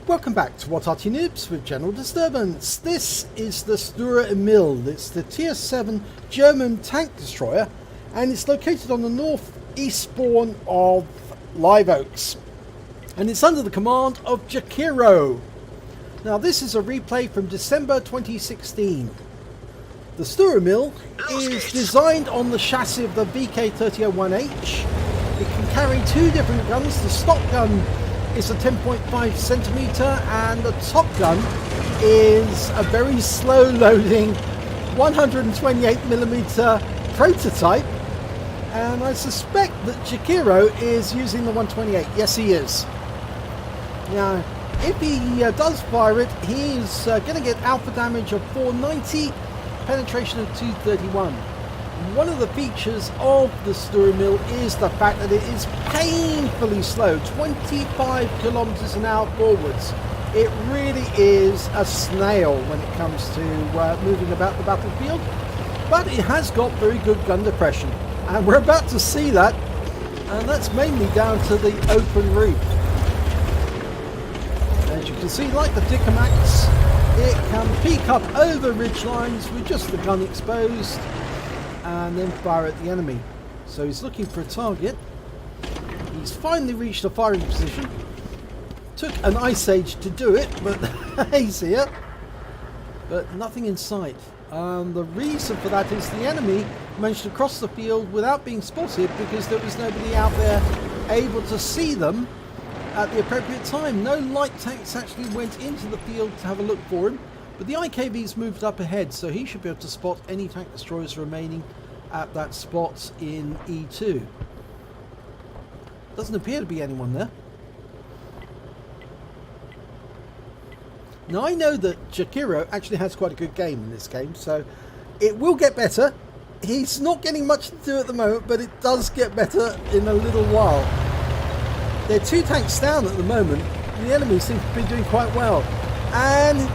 Welcome back to What Arty Noobs with General Disturbance. This is the Sturer Emil. It's the Tier 7 German tank destroyer, and it's located on the northeast spawn of Live Oaks. And it's under the command of Jakiro. Now this is a replay from December 2016. The Sturer Emil is designed on the chassis of the VK3001H. It can carry two different guns. The stock gun is a 10.5 centimeter, and the top gun is a very slow loading 128mm prototype, and I suspect that Jakiro is using the 128. Yes, he is. Now if he does fire it, he's going to get alpha damage of 490, penetration of 231. One of the features of the Sturer Emil is the fact that it is painfully slow, 25 kilometers an hour forwards. It really is a snail when it comes to moving about the battlefield, but it has got very good gun depression, and we're about to see that, and that's mainly down to the open roof. As you can see, like the Dicamax, it can peek up over ridge lines with just the gun exposed and then fire at the enemy. So he's looking for a target. He's finally reached a firing position. Took an ice age to do it, but he's here. But nothing in sight. The reason for that is the enemy managed to cross the field without being spotted because there was nobody out there able to see them at the appropriate time. No light tanks actually went into the field to have a look for him. But the IKV's moved up ahead, so he should be able to spot any tank destroyers remaining at that spot in E2. Doesn't appear to be anyone there. Now I know that Jakiro actually has quite a good game in this game, so it will get better. He's not getting much to do at the moment, but it does get better in a little while. They're two tanks down at the moment. The enemy seems to be doing quite well. And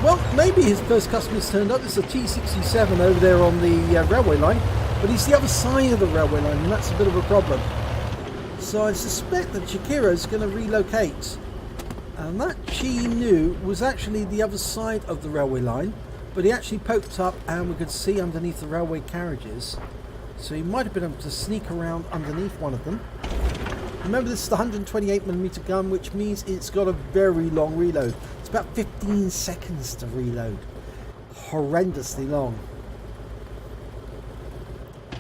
well, maybe his first customer's turned up. It's a T67 over there on the railway line, but he's the other side of the railway line, and that's a bit of a problem. So I suspect that Jakiro's going to relocate. And that Chi was actually the other side of the railway line, but he actually poked up and we could see underneath the railway carriages. So he might have been able to sneak around underneath one of them. Remember, this is the 128mm gun, which means it's got a very long reload. It's about 15 seconds to reload. Horrendously long.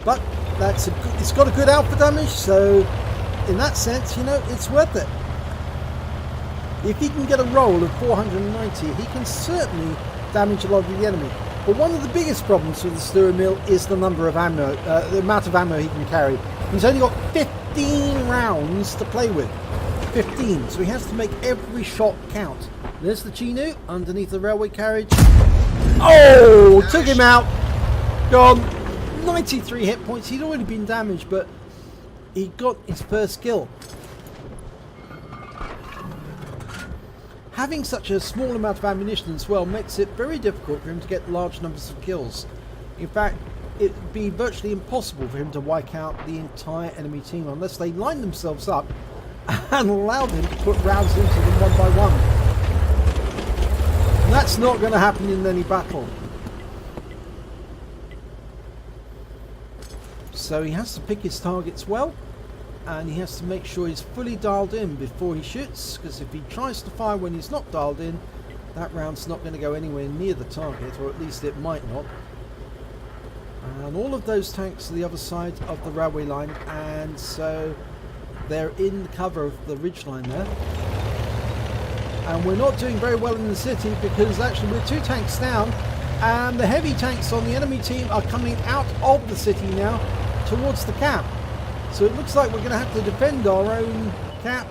But that's it's got a good alpha damage, so in that sense, you know, it's worth it. If he can get a roll of 490, he can certainly damage a lot of the enemy. But one of the biggest problems with the Sturer Emil is the number of ammo, the amount of ammo he can carry. He's only got 15 rounds to play with. 15, so he has to make every shot count. There's the Chinu underneath the railway carriage. Oh, took him out. Gone. 93 hit points. He'd already been damaged, but he got his first kill. Having such a small amount of ammunition as well makes it very difficult for him to get large numbers of kills. In fact, it would be virtually impossible for him to wipe out the entire enemy team unless they line themselves up and allowed him to put rounds into them one by one. And that's not going to happen in any battle. So he has to pick his targets well, and he has to make sure he's fully dialed in before he shoots, because if he tries to fire when he's not dialed in, that round's not going to go anywhere near the target, or at least it might not. And all of those tanks are the other side of the railway line, and so they're in the cover of the ridgeline there. And we're not doing very well in the city because actually we're two tanks down, and the heavy tanks on the enemy team are coming out of the city now towards the cap. So it looks like we're going to have to defend our own cap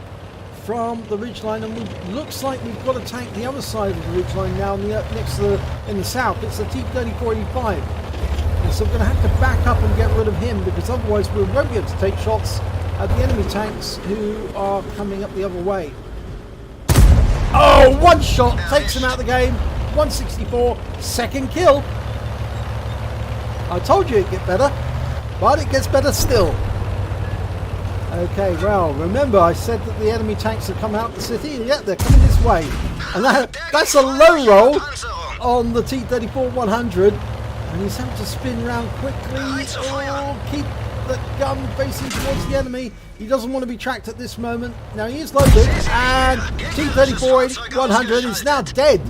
from the ridgeline, and it looks like we've got a tank the other side of the ridgeline now next to in the south. It's the T-3485. So we're going to have to back up and get rid of him, because otherwise we won't be able to take shots at the enemy tanks who are coming up the other way. Oh, one shot takes him out of the game. 164, second kill. I told you it'd get better, but it gets better still. Okay, well, remember I said that the enemy tanks have come out the city? Yeah, they're coming this way. And that's a low roll on the T-34-100. And he's having to spin round quickly. Oh, keep the gun facing towards the enemy. He doesn't want to be tracked at this moment. Now he is loaded, and T-34-100 is now dead.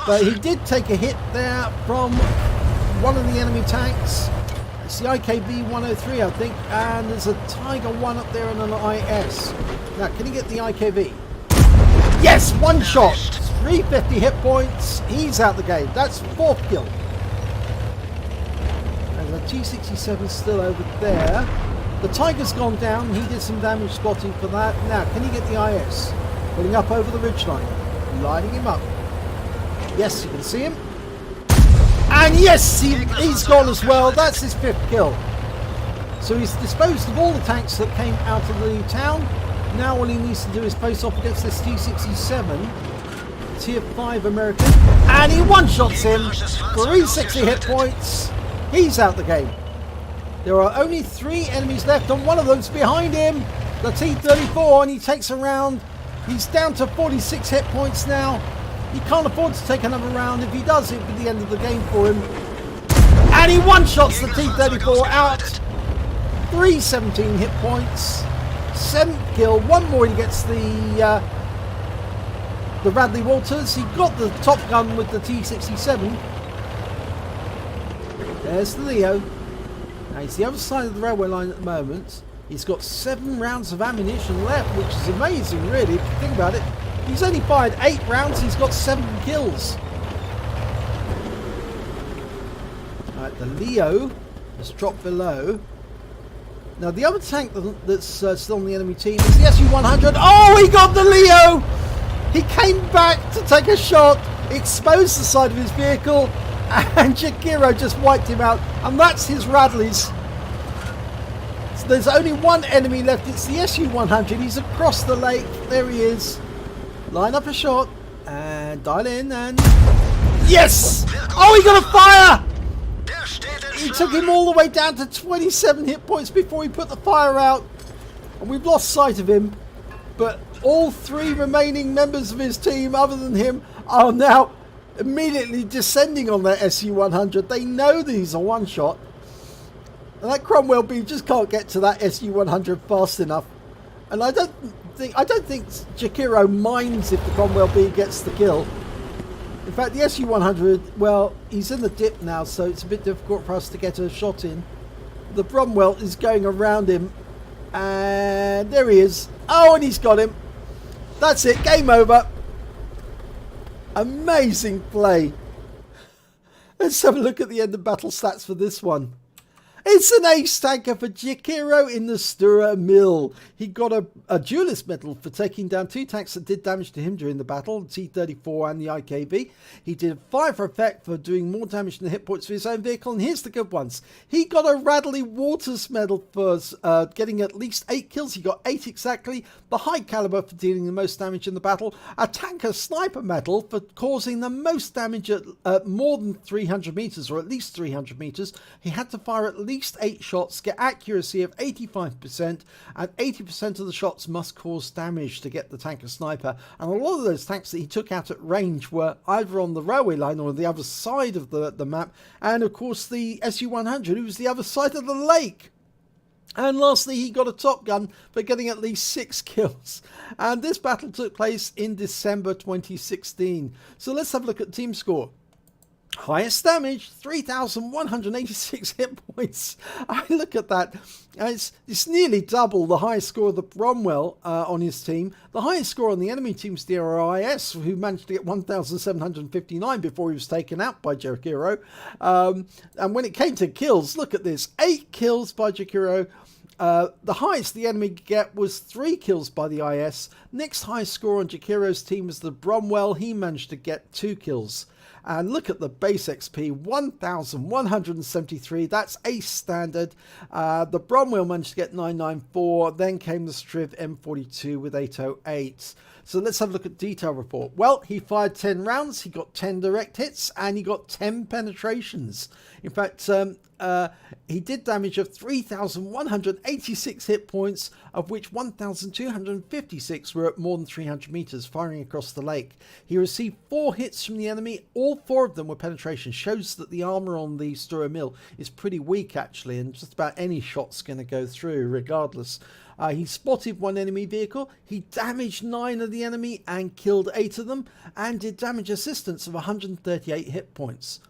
But he did take a hit there from one of the enemy tanks. It's the IKV-103, I think, and there's a Tiger 1 up there and an IS. Now, can he get the IKV? Yes, one shot! 350 hit points. He's out the game. That's 4th kill. And the T-67 still over there. The Tiger's gone down. He did some damage spotting for that. Now, can he get the IS? Pulling up over the ridgeline. Lining him up. Yes, you can see him. And yes, he's gone as well. That's his 5th kill. So he's disposed of all the tanks that came out of the town. Now all he needs to do is face off against this T-67, Tier 5 American. And he one-shots him. 360 hit points. He's out the game. There are only 3 enemies left, and one of them's behind him. The T-34, and he takes a round. He's down to 46 hit points now. He can't afford to take another round. If he does, it'll be the end of the game for him. And he one-shots the T-34 out. 317 hit points. 7th kill. One more, he gets the Radley Walters. He got the top gun with the T-67. There's the Leo. Now he's the other side of the railway line at the moment. He's got 7 rounds of ammunition left, which is amazing, really, if you think about it. He's only fired 8 rounds, he's got 7 kills. Alright, the Leo has dropped below. Now the other tank that's still on the enemy team is the Su-100. Oh, he got the Leo! He came back to take a shot, exposed the side of his vehicle, and Jakiro just wiped him out. And that's his Radleys. So there's only one enemy left, it's the Su-100. He's across the lake, there he is. Line up a shot and dial in and yes! Oh, he got a fire! He took him all the way down to 27 hit points before he put the fire out, and we've lost sight of him. But all 3 remaining members of his team, other than him, are now immediately descending on their Su-100. They know that he's a one-shot, and that Cromwell B just can't get to that Su-100 fast enough. And I don't think Jakiro minds if the Cromwell B gets the kill. In fact, the Su-100, well, he's in the dip now, so it's a bit difficult for us to get a shot in. The Cromwell is going around him, and there he is. Oh, and he's got him. That's it, game over. Amazing play. Let's have a look at the end of battle stats for this one. It's an ace tanker for Jakiro in the Sturer Emil. He got a duelist medal for taking down 2 tanks that did damage to him during the battle, the T-34 and the IKV. He did 5 for effect for doing more damage than the hit points for his own vehicle. And here's the good ones. He got a Radley Walters Medal for getting at least 8 kills. He got 8 exactly. The high caliber for dealing the most damage in the battle. A tanker sniper medal for causing the most damage at more than 300 meters, or at least 300 meters. He had to fire at least 8 shots, get accuracy of 85%, and 80% of the shots must cause damage to get the tanker sniper. And a lot of those tanks that he took out at range were either on the railway line or the other side of the map, and of course the Su-100, who was the other side of the lake. And lastly, he got a top gun for getting at least 6 kills. And this battle took place in December 2016. So let's have a look at team score. Highest damage, 3,186 hit points. I look at that. It's nearly double the highest score of the Cromwell on his team. The highest score on the enemy team's DRIS, who managed to get 1,759 before he was taken out by Jakiro. And when it came to kills, look at this. 8 kills by Jakiro. The highest the enemy could get was 3 kills by the IS. Next highest score on Jakiro's team was the Cromwell. He managed to get 2 kills. And look at the base XP, 1173. That's ace standard. The Bromwell managed to get 994. Then came the Striv M42 with 808. So let's have a look at detail report. Well, he fired 10 rounds, he got 10 direct hits, and he got 10 penetrations. In fact, he did damage of 3,186 hit points, of which 1,256 were at more than 300 meters, firing across the lake. He received 4 hits from the enemy. All 4 of them were penetration. Shows that the armor on the Sturer Emil is pretty weak, actually, and just about any shot's going to go through, regardless. He spotted 1 enemy vehicle, he damaged 9 of the enemy and killed 8 of them, and did damage assistance of 138 hit points.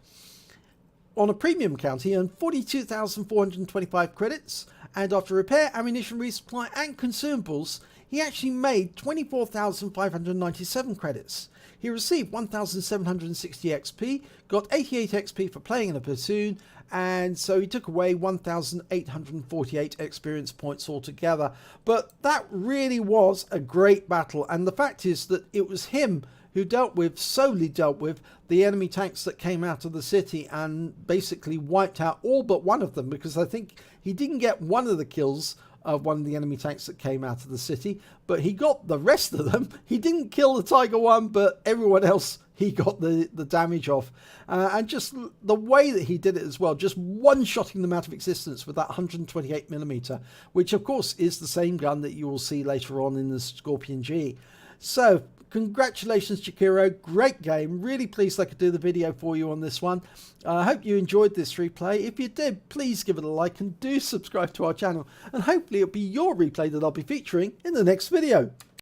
On a premium count, he earned 42,425 credits, and after repair, ammunition resupply and consumables, he actually made 24,597 credits. He received 1,760 XP, got 88 XP for playing in a platoon, and so he took away 1,848 experience points altogether. But that really was a great battle, and the fact is that it was him who solely dealt with the enemy tanks that came out of the city and basically wiped out all but one of them, because I think he didn't get one of the kills of one of the enemy tanks that came out of the city, but he got the rest of them. He didn't kill the Tiger one, but everyone else he got the damage off. And just the way that he did it as well, just one-shotting them out of existence with that 128mm, which of course is the same gun that you will see later on in the Scorpion G. So congratulations, Jakiro. Great game. Really pleased I could do the video for you on this one. I hope you enjoyed this replay. If you did, please give it a like and do subscribe to our channel. And hopefully it'll be your replay that I'll be featuring in the next video.